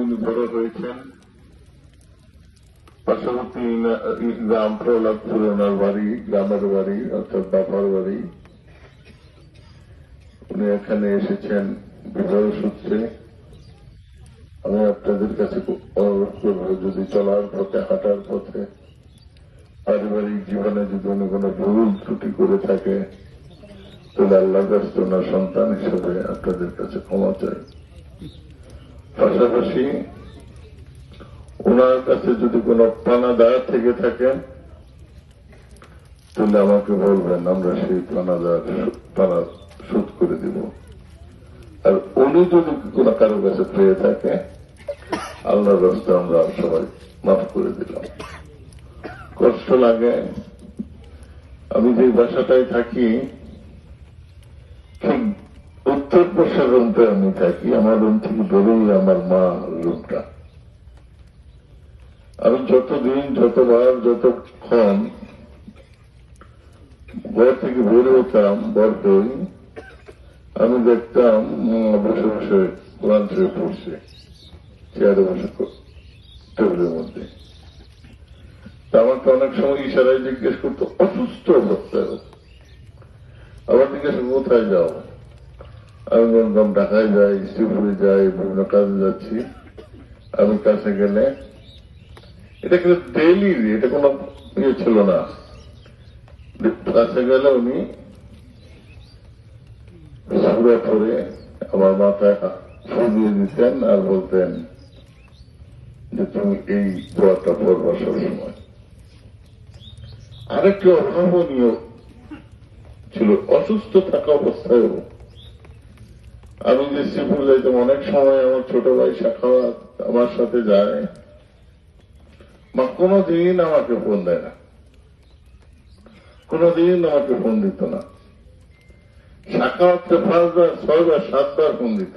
উনি বড় হয়েছেন পার্শ্ববর্তী গ্রাম প্রহ্লাদপুর ওনার বাড়ি, গ্রামের বাড়ি অর্থাৎ বাবার বাড়ি। উনি এখানে এসেছেন বিবাহ সূত্রে। আমি আপনাদের কাছে অনুরোধ করব, যদি চলার পথে হাঁটার পথে পারিবারিক জীবনে যদি উনি কোনো ভুল ত্রুটি করে থাকে, তাহলে আল্লাহর কাছে ওনার সন্তান হিসেবে আপনাদের কাছে ক্ষমা চাই। পাশাপাশি ওনার কাছে যদি কোনো পানাদার থেকে থাকেন, তাহলে আমাকে বলবেন, আমরা সেই পানা শোধ করে দিব। আর উনি যদি কোনো কারো কাছে পেয়ে থাকে, আল্লাহর রাস্তায় আমরা সবাই মাফ করে দিলাম। কষ্ট লাগে। আমি যে বাসাটায় থাকি, ঠিক উত্তর পশ্চিম রুমটা আমি থাকি। আমার রুম থেকে বেরোই আমার মা রুমটা। আমি যতবার যতক্ষণ ঘর থেকে বের হতাম, বরদই আমি দেখতাম বসে বসে কোরআন শরীফ পড়ছে, চেয়ারে বসে টেবিলের মধ্যে। আমাকে অনেক সময় ইশারায় জিজ্ঞেস করতো অসুস্থ অবস্থায়। আবার জিজ্ঞেস কোথায় যাও? আমি বললাম ঢাকায় যাই, শ্রীপুরে যাই, বিভিন্ন কাজে যাচ্ছি। আমি কাছে গেলে, এটা কিন্তু ডেইলি, এটা কোনো ইয়ে ছিল না। কাছে গেলে উনি সুরা পরে আমার মাথায় ফুলিয়ে দিতেন আর বলতেন যে তুমি এই দোয়াটা পড়বা সবসময়। আরেকটি অভাবনীয় ছিল, অসুস্থ থাকা অবস্থায়ও আমি যে শ্রীপুর যাইতাম, অনেক সময় আমার ছোট ভাই সাখাওয়াত আমার সাথে যায়। মা কোনদিন আমাকে ফোন দেয় না, কোনদিন আমাকে ফোন দিত না। সাখাওয়াতকে 5 বার 6 বার 7 বার ফোন দিত।